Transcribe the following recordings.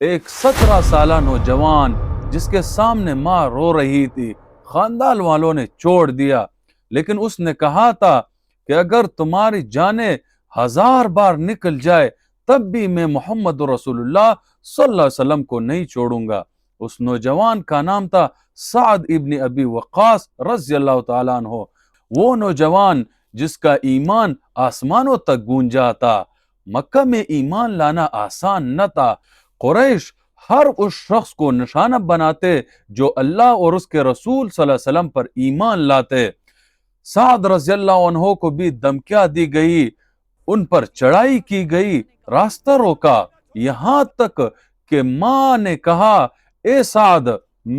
ایک 17 سالہ نوجوان جس کے سامنے ماں رو رہی تھی، خاندان والوں نے چھوڑ دیا، لیکن اس نے کہا تھا کہ اگر تمہاری جانیں 1000 بار نکل جائے تب بھی میں محمد رسول اللہ صلی اللہ علیہ وسلم کو نہیں چھوڑوں گا۔ اس نوجوان کا نام تھا سعد ابن ابی وقاص رضی اللہ تعالیٰ عنہ، وہ نوجوان جس کا ایمان آسمانوں تک گونجا تھا۔ مکہ میں ایمان لانا آسان نہ تھا۔ قریش ہر اس شخص کو نشانہ بناتے جو اللہ اور اس کے رسول صلی اللہ علیہ وسلم پر ایمان لاتے۔ سعد رضی اللہ عنہ کو بھی دھمکیاں دی گئی، ان پر چڑھائی کی گئی، راستہ روکا، یہاں تک کہ ماں نے کہا اے سعد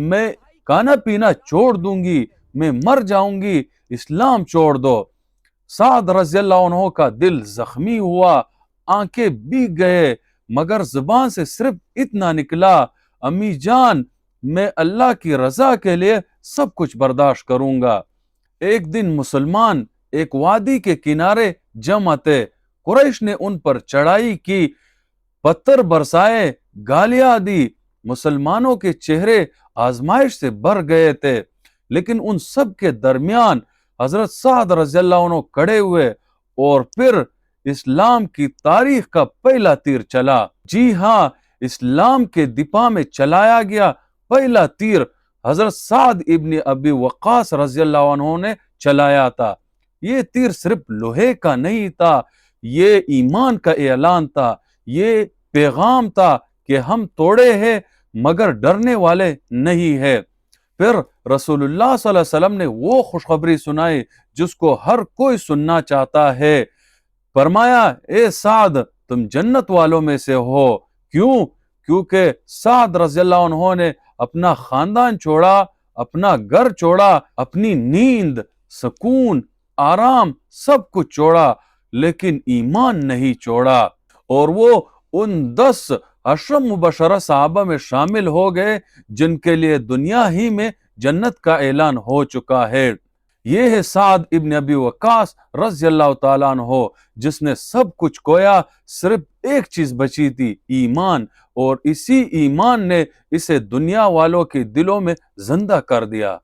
میں کھانا پینا چھوڑ دوں گی، میں مر جاؤں گی، اسلام چھوڑ دو۔ سعد رضی اللہ عنہ کا دل زخمی ہوا، آنکھیں بھیگ گئے، مگر زبان سے صرف اتنا نکلا، امی جان میں اللہ کی رضا کے لیے سب کچھ برداشت کروں گا۔ ایک دن مسلمان ایک وادی کے کنارے جمع تھے، قریش نے ان پر چڑھائی کی، پتھر برسائے، گالیاں دی، مسلمانوں کے چہرے آزمائش سے بھر گئے تھے، لیکن ان سب کے درمیان حضرت سعد رضی اللہ عنہ کھڑے ہوئے اور پھر اسلام کی تاریخ کا پہلا تیر چلا۔ جی ہاں، اسلام کے دفاع میں چلایا گیا پہلا تیر حضرت سعد ابن ابی وقاص رضی اللہ عنہ نے چلایا تھا۔ یہ تیر صرف لوہے کا نہیں تھا، یہ ایمان کا اعلان تھا، یہ پیغام تھا کہ ہم توڑے ہیں مگر ڈرنے والے نہیں ہیں۔ پھر رسول اللہ صلی اللہ علیہ وسلم نے وہ خوشخبری سنائی جس کو ہر کوئی سننا چاہتا ہے۔ فرمایا اے سعد تم جنت والوں میں سے ہو۔ کیوں؟ کیونکہ سعد رضی اللہ عنہ نے اپنا خاندان چھوڑا، اپنا گھر چھوڑا، اپنی نیند، سکون، آرام سب کچھ چھوڑا، لیکن ایمان نہیں چھوڑا، اور وہ ان 10 عشر مبشرہ صحابہ میں شامل ہو گئے جن کے لیے دنیا ہی میں جنت کا اعلان ہو چکا ہے۔ یہ ہے سعد ابن ابی وقاص رضی اللہ تعالیٰ عنہ جس نے سب کچھ کھویا، صرف ایک چیز بچی تھی، ایمان، اور اسی ایمان نے اسے دنیا والوں کے دلوں میں زندہ کر دیا۔